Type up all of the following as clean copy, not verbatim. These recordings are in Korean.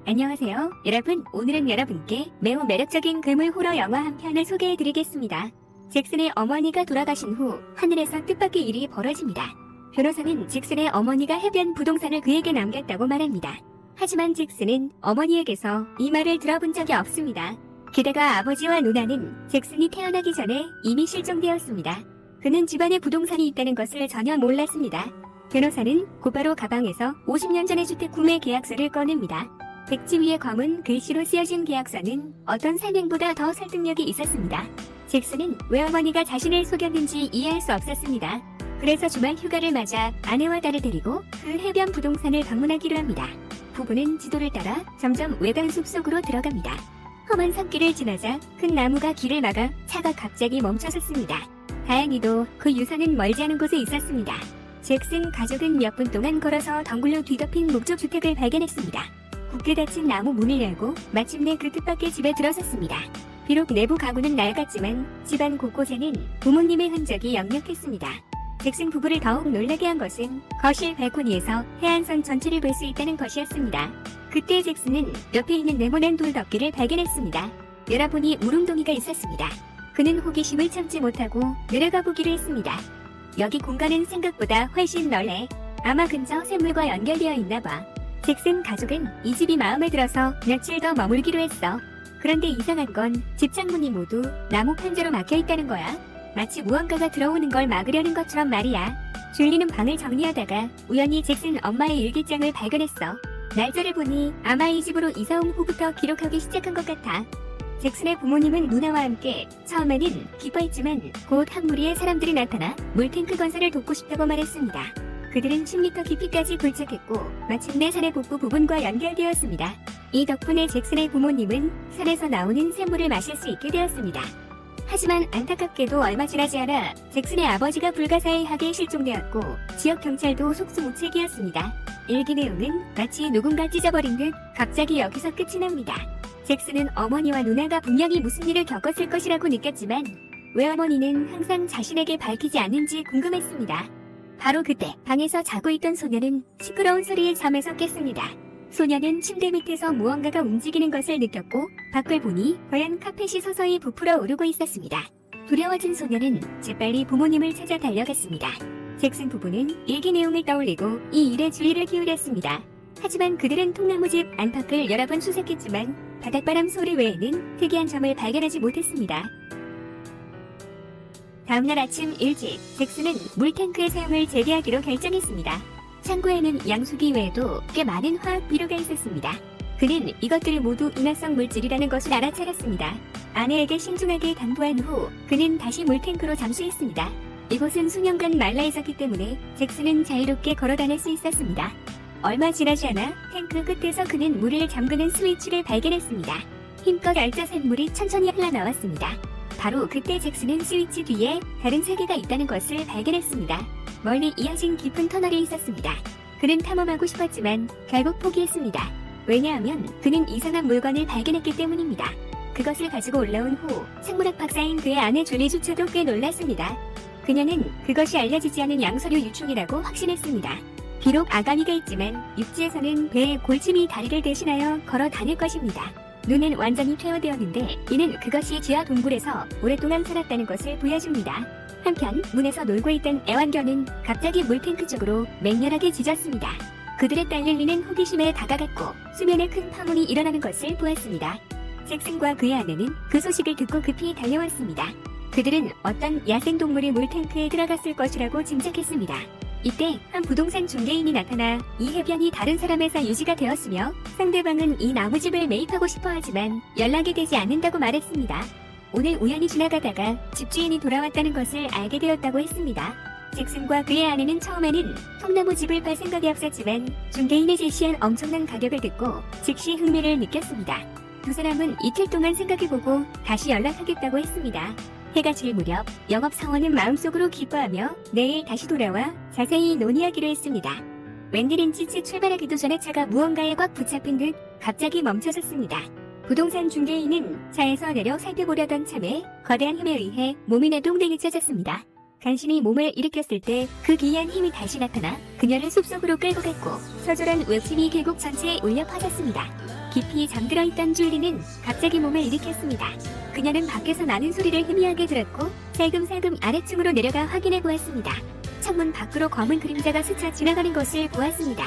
안녕하세요. 여러분, 오늘은 여러분께 매우 매력적인 괴물 호러 영화 한 편을 소개해드리겠습니다. 잭슨의 어머니가 돌아가신 후 하늘에서 뜻밖의 일이 벌어집니다. 변호사는 잭슨의 어머니가 해변 부동산을 그에게 남겼다고 말합니다. 하지만 잭슨은 어머니에게서 이 말을 들어본 적이 없습니다. 게다가 아버지와 누나는 잭슨이 태어나기 전에 이미 실종되었습니다. 그는 집안에 부동산이 있다는 것을 전혀 몰랐습니다. 변호사는 곧바로 가방에서 50년 전의 주택 구매 계약서를 꺼냅니다. 백지 위에 검은 글씨로 쓰여진 계약서는 어떤 설명보다 더 설득력이 있었습니다. 잭슨은 왜 어머니가 자신을 속였는지 이해할 수 없었습니다. 그래서 주말 휴가를 맞아 아내와 딸을 데리고 그 해변 부동산을 방문하기로 합니다. 부부는 지도를 따라 점점 외곽 숲속으로 들어갑니다. 험한 산길을 지나자 큰 나무가 길을 막아 차가 갑자기 멈춰섰습니다. 다행히도 그 유서는 멀지 않은 곳에 있었습니다. 잭슨 가족은 몇 분 동안 걸어서 덩굴로 뒤덮인 목조 주택을 발견했습니다. 굳게 닫힌 나무 문을 열고 마침내 그 뜻밖의 집에 들어섰습니다. 비록 내부 가구는 낡았지만 집안 곳곳에는 부모님의 흔적이 역력했습니다. 잭슨 부부를 더욱 놀라게 한 것은 거실 발코니에서 해안선 전체를 볼 수 있다는 것이었습니다. 그때 잭슨은 옆에 있는 네모난 돌덮개를 발견했습니다. 열어보니 울웅덩이가 있었습니다. 그는 호기심을 참지 못하고 내려가 보기로 했습니다. 여기 공간은 생각보다 훨씬 넓네. 아마 근처 샘물과 연결되어 있나봐. 잭슨 가족은 이 집이 마음에 들어서 며칠 더 머물기로 했어. 그런데 이상한 건 집 창문이 모두 나무 판자로 막혀 있다는 거야. 마치 무언가가 들어오는 걸 막으려는 것처럼 말이야. 줄리는 방을 정리하다가 우연히 잭슨 엄마의 일기장을 발견했어. 날짜를 보니 아마 이 집으로 이사 온 후부터 기록하기 시작한 것 같아. 잭슨의 부모님은 누나와 함께 처음에는 기뻐했지만 곧 한 무리의 사람들이 나타나 물탱크 건설을 돕고 싶다고 말했습니다. 그들은 10m 깊이까지 굴착했고 마침내 산의 북부 부분과 연결되었습니다. 이 덕분에 잭슨의 부모님은 산에서 나오는 샘물을 마실 수 있게 되었습니다. 하지만 안타깝게도 얼마 지나지 않아 잭슨의 아버지가 불가사의하게 실종되었고 지역 경찰도 속수무책이었습니다. 일기 내용은 마치 누군가 찢어버린 듯 갑자기 여기서 끝이 납니다. 잭슨은 어머니와 누나가 분명히 무슨 일을 겪었을 것이라고 느꼈지만 왜 어머니는 항상 자신에게 밝히지 않는지 궁금했습니다. 바로 그때 방에서 자고 있던 소녀는 시끄러운 소리에 잠에서 깼습니다. 소녀는 침대 밑에서 무언가가 움직이는 것을 느꼈고 밖을 보니 하얀 카펫이 서서히 부풀어 오르고 있었습니다. 두려워진 소녀는 재빨리 부모님을 찾아 달려갔습니다. 잭슨 부부는 일기 내용을 떠올리고 이 일에 주의를 기울였습니다. 하지만 그들은 통나무집 안팎을 여러 번 수색했지만 바닷바람 소리 외에는 특이한 점을 발견하지 못했습니다. 다음날 아침 일찍 잭슨은 물탱크의 사용을 재개하기로 결정했습니다. 창고에는 양수기 외에도 꽤 많은 화학 비료가 있었습니다. 그는 이것들을 모두 인화성 물질이라는 것을 알아차렸습니다. 아내에게 신중하게 당부한 후 그는 다시 물탱크로 잠수했습니다. 이곳은 수년간 말라 있었기 때문에 잭슨은 자유롭게 걸어 다닐 수 있었습니다. 얼마 지나지 않아 탱크 끝에서 그는 물을 잠그는 스위치를 발견했습니다. 힘껏 알짜 샘물이 천천히 흘러나왔습니다. 바로 그때 잭슨은 스위치 뒤에 다른 세계가 있다는 것을 발견했습니다. 멀리 이어진 깊은 터널이 있었습니다. 그는 탐험하고 싶었지만 결국 포기했습니다. 왜냐하면 그는 이상한 물건을 발견했기 때문입니다. 그것을 가지고 올라온 후 생물학 박사인 그의 아내 줄리조차도 꽤 놀랐습니다. 그녀는 그것이 알려지지 않은 양서류 유충이라고 확신했습니다. 비록 아가미가 있지만 육지에서는 배의 골침이 다리를 대신하여 걸어 다닐 것입니다. 눈은 완전히 퇴화되었는데 이는 그것이 지하 동굴에서 오랫동안 살았다는 것을 보여줍니다. 한편 문에서 놀고 있던 애완견은 갑자기 물탱크 쪽으로 맹렬하게 짖었습니다. 그들의 딸릴리는 호기심에 다가갔고 수면에 큰 파문이 일어나는 것을 보았습니다. 잭슨과 그의 아내는 그 소식을 듣고 급히 달려왔습니다. 그들은 어떤 야생동물이 물탱크에 들어갔을 것이라고 짐작했습니다. 이때 한 부동산 중개인이 나타나 이 해변이 다른 사람에서 유지가 되었으며 상대방은 이 나무집을 매입하고 싶어 하지만 연락이 되지 않는다고 말했습니다. 오늘 우연히 지나가다가 집주인이 돌아왔다는 것을 알게 되었다고 했습니다. 잭슨과 그의 아내는 처음에는 통나무집을 팔 생각이 없었지만 중개인이 제시한 엄청난 가격을 듣고 즉시 흥미를 느꼈습니다. 두 사람은 이틀 동안 생각해보고 다시 연락하겠다고 했습니다. 해가 질 무렵 영업사원은 마음속으로 기뻐하며 내일 다시 돌아와 자세히 논의하기로 했습니다. 웬일인지 출발하기도 전에 차가 무언가에 꽉 붙잡힌 듯 갑자기 멈춰섰습니다. 부동산 중개인은 차에서 내려 살펴보려던 참에 거대한 힘에 의해 몸이 내동댕이쳐졌습니다. 간신히 몸을 일으켰을 때 그 기이한 힘이 다시 나타나 그녀를 숲속으로 끌고 갔고 서절한 외침이 계곡 전체에 울려 퍼졌습니다. 깊이 잠들어 있던 줄리는 갑자기 몸을 일으켰습니다. 그녀는 밖에서 나는 소리를 희미하게 들었고 살금살금 아래층으로 내려가 확인해 보았습니다. 창문 밖으로 검은 그림자가 스쳐 지나가는 것을 보았습니다.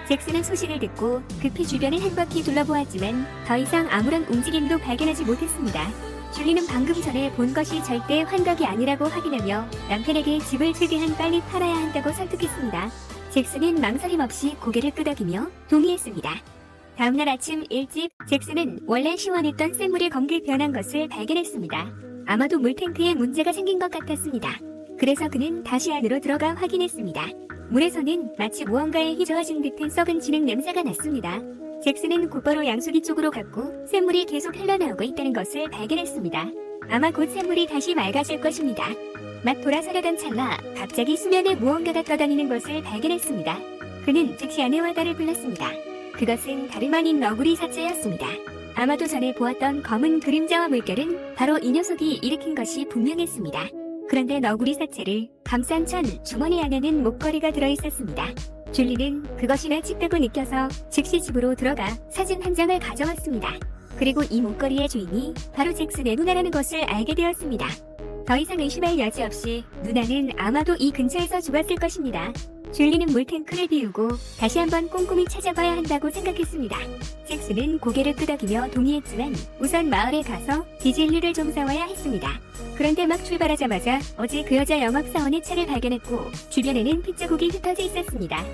잭슨은 소식을 듣고 급히 주변을 한 바퀴 둘러보았지만 더 이상 아무런 움직임도 발견하지 못했습니다. 줄리는 방금 전에 본 것이 절대 환각이 아니라고 확인하며 남편에게 집을 최대한 빨리 팔아야 한다고 설득했습니다. 잭슨은 망설임 없이 고개를 끄덕이며 동의했습니다. 다음날 아침 일찍 잭슨은 원래 시원했던 샘물의 검게 변한 것을 발견했습니다. 아마도 물탱크에 문제가 생긴 것 같았습니다. 그래서 그는 다시 안으로 들어가 확인했습니다. 물에서는 마치 무언가에 휘저어진 듯한 썩은 진흙 냄새가 났습니다. 잭슨은 곧바로 양수기 쪽으로 갔고 샘물이 계속 흘러나오고 있다는 것을 발견했습니다. 아마 곧 샘물이 다시 맑아질 것입니다. 막 돌아서려던 찰나 갑자기 수면에 무언가가 떠다니는 것을 발견했습니다. 그는 즉시 아내와 딸을 불렀습니다. 그것은 다름 아닌 너구리 사체였습니다. 아마도 전에 보았던 검은 그림자와 물결은 바로 이 녀석이 일으킨 것이 분명했습니다. 그런데 너구리 사체를 감싼 천 주머니 안에는 목걸이가 들어있었습니다. 줄리는 그것이 낯익다고 느껴서 즉시 집으로 들어가 사진 한 장을 가져왔습니다. 그리고 이 목걸이의 주인이 바로 잭슨의 누나라는 것을 알게 되었습니다. 더 이상 의심할 여지 없이 누나는 아마도 이 근처에서 죽었을 것입니다. 줄리는 물탱크를 비우고 다시 한번 꼼꼼히 찾아봐야 한다고 생각했습니다. 잭슨은 고개를 끄덕이며 동의했지만 우선 마을에 가서 디젤류를 좀 사와야 했습니다. 그런데 막 출발하자마자 어제 그 여자 영업사원의 차를 발견했고 주변에는 핏자국이 흩어져 있었습니다.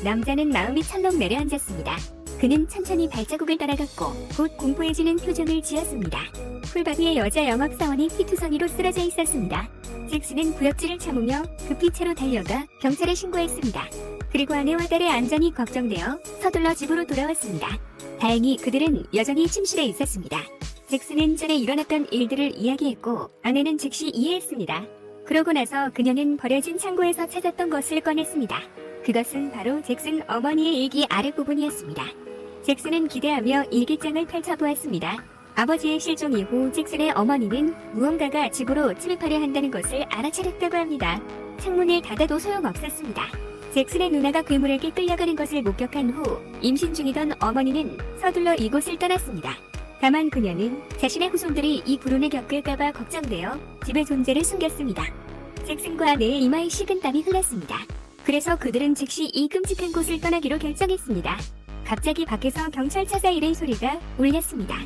남자는 마음이 철렁 내려앉았습니다. 그는 천천히 발자국을 따라갔고 곧 공포해지는 표정을 지었습니다. 풀밭 위에 여자 영업사원이 피투성이로 쓰러져 있었습니다. 잭슨은 구역질을 참으며 급히 차로 달려가 경찰에 신고했습니다. 그리고 아내와 딸의 안전이 걱정되어 서둘러 집으로 돌아왔습니다. 다행히 그들은 여전히 침실에 있었습니다. 잭슨은 전에 일어났던 일들을 이야기했고 아내는 즉시 이해했습니다. 그러고 나서 그녀는 버려진 창고에서 찾았던 것을 꺼냈습니다. 그것은 바로 잭슨 어머니의 일기 아랫부분이었습니다. 잭슨은 기대하며 일기장을 펼쳐보았습니다. 아버지의 실종 이후 잭슨의 어머니는 무언가가 집으로 침입하려 한다는 것을 알아차렸다고 합니다. 창문을 닫아도 소용없었습니다. 잭슨의 누나가 괴물에게 끌려가는 것을 목격한 후 임신 중이던 어머니는 서둘러 이곳을 떠났습니다. 다만 그녀는 자신의 후손들이 이 불운을 겪을까봐 걱정되어 집의 존재를 숨겼습니다. 잭슨과 아내의 이마에 식은땀이 흘렀습니다. 그래서 그들은 즉시 이 끔찍한 곳을 떠나기로 결정했습니다. 갑자기 밖에서 경찰차 사이렌 소리가 울렸습니다.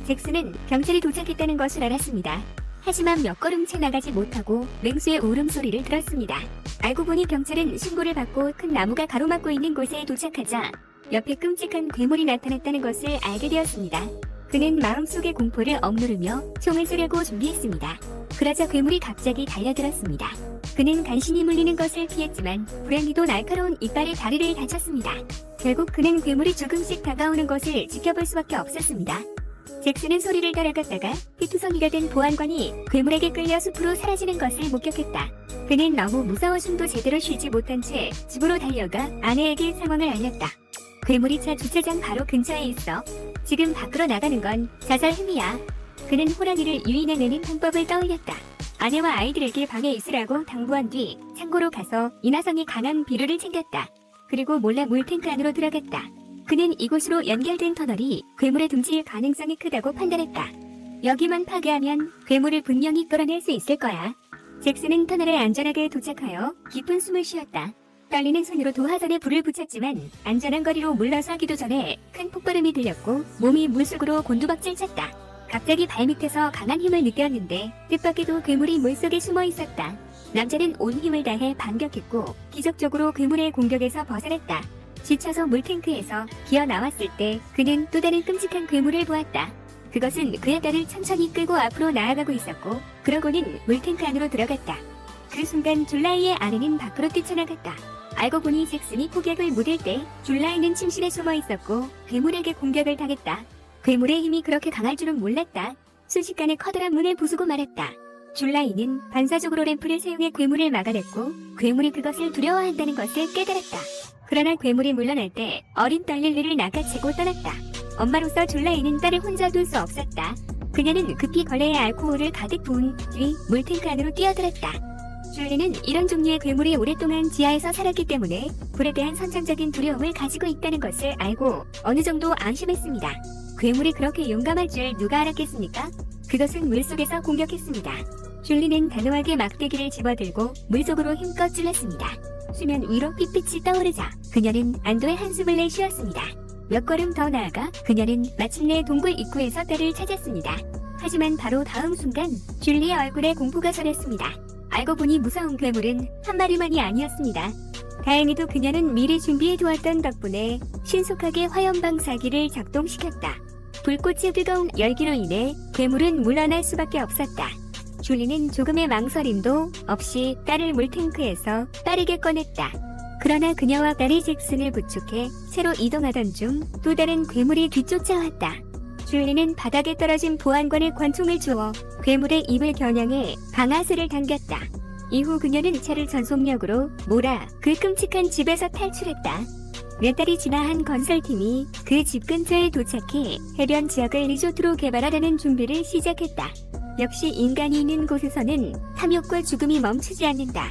잭슨은 경찰이 도착했다는 것을 알았습니다. 하지만 몇 걸음 채 나가지 못하고 맹수의 울음소리를 들었습니다. 알고 보니 경찰은 신고를 받고 큰 나무가 가로막고 있는 곳에 도착하자 옆에 끔찍한 괴물이 나타났다는 것을 알게 되었습니다. 그는 마음속의 공포를 억누르며 총을 쏘려고 준비했습니다. 그러자 괴물이 갑자기 달려들었습니다. 그는 간신히 물리는 것을 피했지만 불행히도 날카로운 이빨에 다리를 다쳤습니다. 결국 그는 괴물이 조금씩 다가오는 것을 지켜볼 수밖에 없었습니다. 잭슨은 소리를 따라갔다가 피투성이가 된 보안관이 괴물에게 끌려 숲으로 사라지는 것을 목격했다. 그는 너무 무서워 숨도 제대로 쉬지 못한 채 집으로 달려가 아내에게 상황을 알렸다. 괴물이 차 주차장 바로 근처에 있어. 지금 밖으로 나가는 건 자살 행위야. 그는 호랑이를 유인해내는 방법을 떠올렸다. 아내와 아이들에게 방에 있으라고 당부한 뒤 창고로 가서 이나성이 강한 비료를 챙겼다. 그리고 몰래 물탱크 안으로 들어갔다. 그는 이곳으로 연결된 터널이 괴물의 둥지일 가능성이 크다고 판단했다. 여기만 파괴하면 괴물을 분명히 끌어낼 수 있을 거야. 잭슨은 터널에 안전하게 도착하여 깊은 숨을 쉬었다. 떨리는 손으로 도화선에 불을 붙였지만 안전한 거리로 물러서기도 전에 큰 폭발음이 들렸고 몸이 물속으로 곤두박질 쳤다. 갑자기 발밑에서 강한 힘을 느꼈는데 뜻밖에도 괴물이 물속에 숨어 있었다. 남자는 온 힘을 다해 반격했고 기적적으로 괴물의 공격에서 벗어났다. 지쳐서 물탱크에서 기어 나왔을 때 그는 또 다른 끔찍한 괴물을 보았다. 그것은 그의 딸을 천천히 끌고 앞으로 나아가고 있었고 그러고는 물탱크 안으로 들어갔다. 그 순간 줄라이의 아내는 밖으로 뛰쳐나갔다. 알고 보니 잭슨이 폭격을 묻을 때 줄라이는 침실에 숨어 있었고 괴물에게 공격을 당했다. 괴물의 힘이 그렇게 강할 줄은 몰랐다. 순식간에 커다란 문을 부수고 말았다. 줄라이는 반사적으로 램프를 사용해 괴물을 막아냈고 괴물이 그것을 두려워한다는 것을 깨달았다. 그러나 괴물이 물러날 때 어린 딸 릴리를 낚아채고 떠났다. 엄마로서 줄라이는 딸을 혼자 둘 수 없었다. 그녀는 급히 걸레에 알코올을 가득 부은 뒤 물탱크 안으로 뛰어들었다. 줄리는 이런 종류의 괴물이 오랫동안 지하에서 살았기 때문에 불에 대한 선천적인 두려움을 가지고 있다는 것을 알고 어느 정도 안심했습니다. 괴물이 그렇게 용감할 줄 누가 알았겠습니까? 그것은 물속에서 공격했습니다. 줄리는 단호하게 막대기를 집어들고 물속으로 힘껏 찔렀습니다. 수면 위로 핏빛이 떠오르자 그녀는 안도의 한숨을 내쉬었습니다. 몇 걸음 더 나아가 그녀는 마침내 동굴 입구에서 딸을 찾았습니다. 하지만 바로 다음 순간 줄리의 얼굴에 공포가 서렸습니다. 알고 보니 무서운 괴물은 한 마리만이 아니었습니다. 다행히도 그녀는 미리 준비해두었던 덕분에 신속하게 화염방사기를 작동시켰다. 불꽃의 뜨거운 열기로 인해 괴물은 물러날 수밖에 없었다. 줄리는 조금의 망설임도 없이 딸을 물탱크에서 빠르게 꺼냈다. 그러나 그녀와 딸이 잭슨을 부축해 새로 이동하던 중 또 다른 괴물이 뒤쫓아왔다. 줄리는 바닥에 떨어진 보안관에 권총을 주어 괴물의 입을 겨냥해 방아쇠를 당겼다. 이후 그녀는 차를 전속력으로 몰아 그 끔찍한 집에서 탈출했다. 몇 달이 지나 한 건설팀이 그 집 근처에 도착해 해변 지역을 리조트로 개발하려는 준비를 시작했다. 역시 인간이 있는 곳에서는 탐욕과 죽음이 멈추지 않는다.